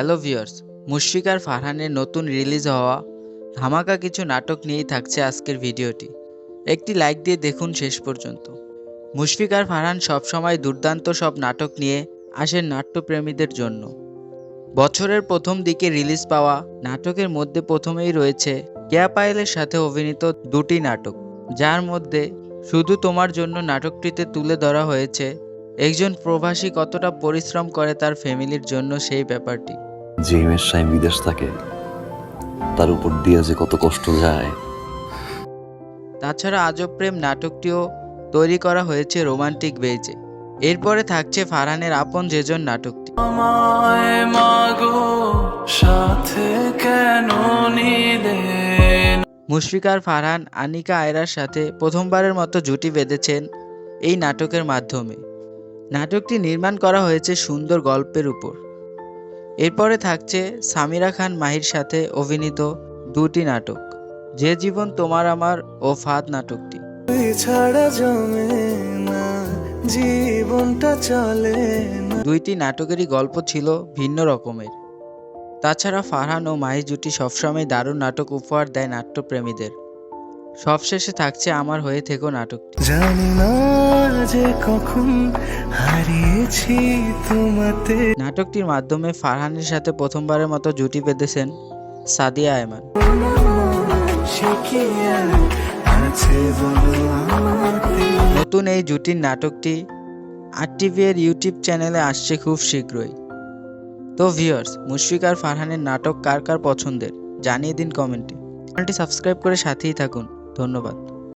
Hello viewers, Mushfiq আর ফারহানের নতুন release হওয়া ধামাকা কিছু নাটক নিয়েই থাকছে আজকের ভিডিওটি। একটি লাইক দিয়ে দেখুন শেষ পর্যন্ত। মুশফিক আর ফারহান সবসময় দুর্দান্ত সব নাটক নিয়ে আসেন নাট্যপ্রেমীদের জন্য। বছরের প্রথম দিকে রিলিজ পাওয়া নাটকের মধ্যে প্রথমেই রয়েছে কেয়া পায়েলের সাথে অভিনীত দুটি নাটক, যার মধ্যে শুধু তোমার জন্য নাটকটিতে তুলে ধরা হয়েছে একজন প্রবাসী কতটা পরিশ্রম করে তার ফ্যামিলির জন্য সেই ব্যাপারটি। যে মেয়ের স্বামী বিদেশ থাকে তার উপর দিয়ে যে কত কষ্ট যায়। তাছাড়া আজব প্রেম নাটকটিও তৈরি করা হয়েছে রোমান্টিক বেজে। এরপরে থাকছে ফারহানের আপন যেজন নাটকটি। মুশফিক আর ফারহান আনিকা আয়রার সাথে প্রথমবারের মতো জুটি বেঁধেছেন এই নাটকের মাধ্যমে। নাটকটি নির্মাণ করা হয়েছে সুন্দর গল্পের উপর। এরপরে থাকছে সামিরা খান মাহির সাথে অভিনীত দুটি নাটক, যে জীবন তোমার আমার ও ফাঁদ নাটকটি। দুইটি নাটকেরই গল্প ছিল ভিন্ন রকমের। তাছাড়া ফারহান ও মাহি জুটি সবসময় দারুণ নাটক উপহার দেয় নাট্যপ্রেমীদের। সবশেষে থাকছে আমার হয়ে থেকো নাটকটি। জানি না যে কখন হারিয়েছি তোমাতে। নাটকটির মাধ্যমে ফারহানের সাথে প্রথমবারের মতো জুটি বেঁধেছেন সাদিয়া আয়মান। নতুন এই জুটির নাটকটি আরটিভি এর ইউটিউব চ্যানেলে আসছে খুব শীঘ্রই। তো ভিউয়ার্স, মুশফিক আর ফারহানের নাটক কার কার পছন্দের জানিয়ে দিন কমেন্টে। চ্যানেলটি সাবস্ক্রাইব করে সাথেই থাকুন। ধন্যবাদ।